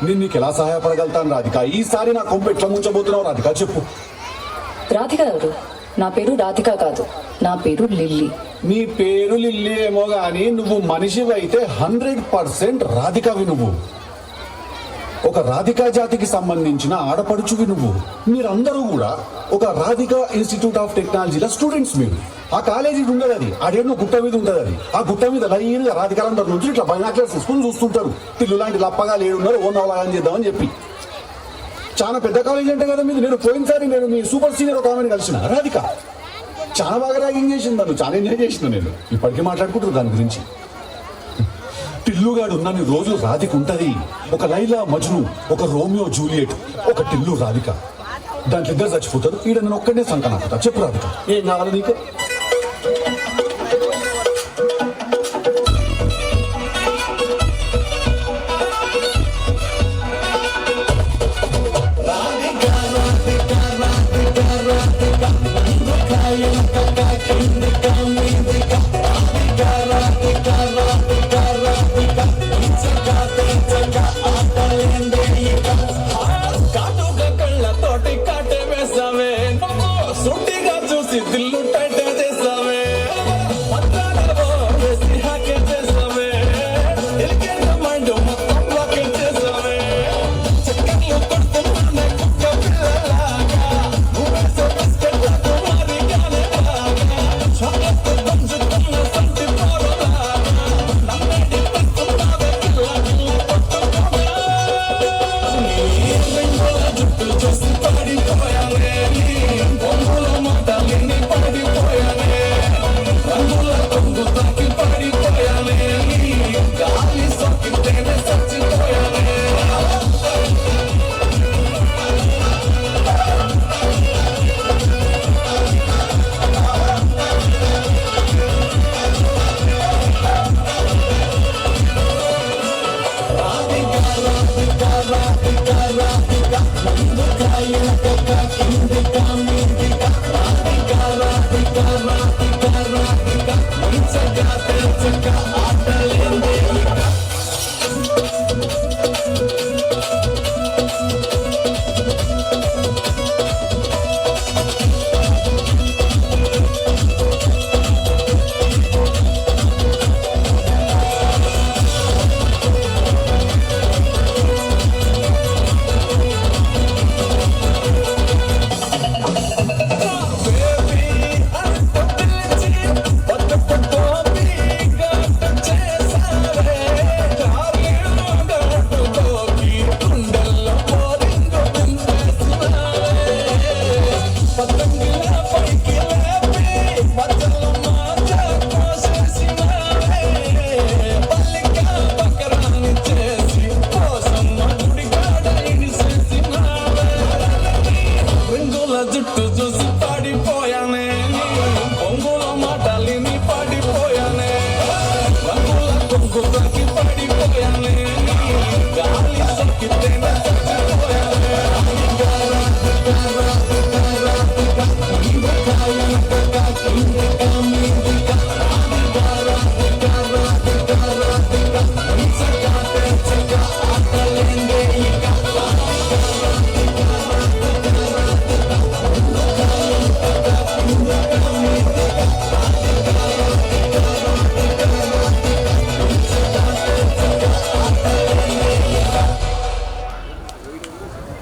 నేను నీకు ఎలా సహాయపడగలుగుతాను రాధిక? ఈసారి నా కొంపు ఎట్లా ముంచబోతున్నావు రాధిక చెప్పు. రాధిక ఎవరు? నా పేరు రాధిక కాదు, నా పేరు లిల్లీ. నీ పేరు లిల్లీ ఏమో గాని నువ్వు మనిషివైతే 100% రాధికవి. నువ్వు ఒక రాధికా జాతికి సంబంధించిన ఆడపడుచువి. నువ్వు మీరందరూ కూడా ఒక రాధికా ఇన్స్టిట్యూట్ ఆఫ్ టెక్నాలజీలో స్టూడెంట్స్. మీరు ఆ కాలేజీ ఉండదు, అది ఆడేళ్ళు గుట్ట మీద ఉంటుంది. అది ఆ గుట్ట మీద లైన్గా రాధికాలందరూ నుంచి ఇట్లా బైనాక్లర్స్ తీసుకుని చూస్తుంటారు. పిల్లు లాంటి లప్పగా లేడున్నారు, ఓ నవలాగని చేద్దామని చెప్పి. చాలా పెద్ద కాలేజీ అంటే కదా మీది. నేను పోయినసారి నేను మీ సూపర్ సీనియర్ ఒక ఆమెను కలిసిన రాధిక. చాలా బాగా ర్యాగింగ్ చేసింది నన్ను, చాలా ఎంజాయ్ చేసిన. నేను ఇప్పటికీ మాట్లాడుకుంటున్నాను దాని గురించి. టిల్లుగాడు ఉన్నన్ని రోజులు రాధిక ఉంటది. ఒక లైలా మజ్ను, ఒక రోమియో జూలియట్, ఒక టిల్లు రాధిక. దాంట్లో ఇద్దరు చచ్చిపోతారు. ఈడ నేను ఒక్కడే సంకనాకుతా. చెప్పు రాధిక, ఏం కావాలి నీకు?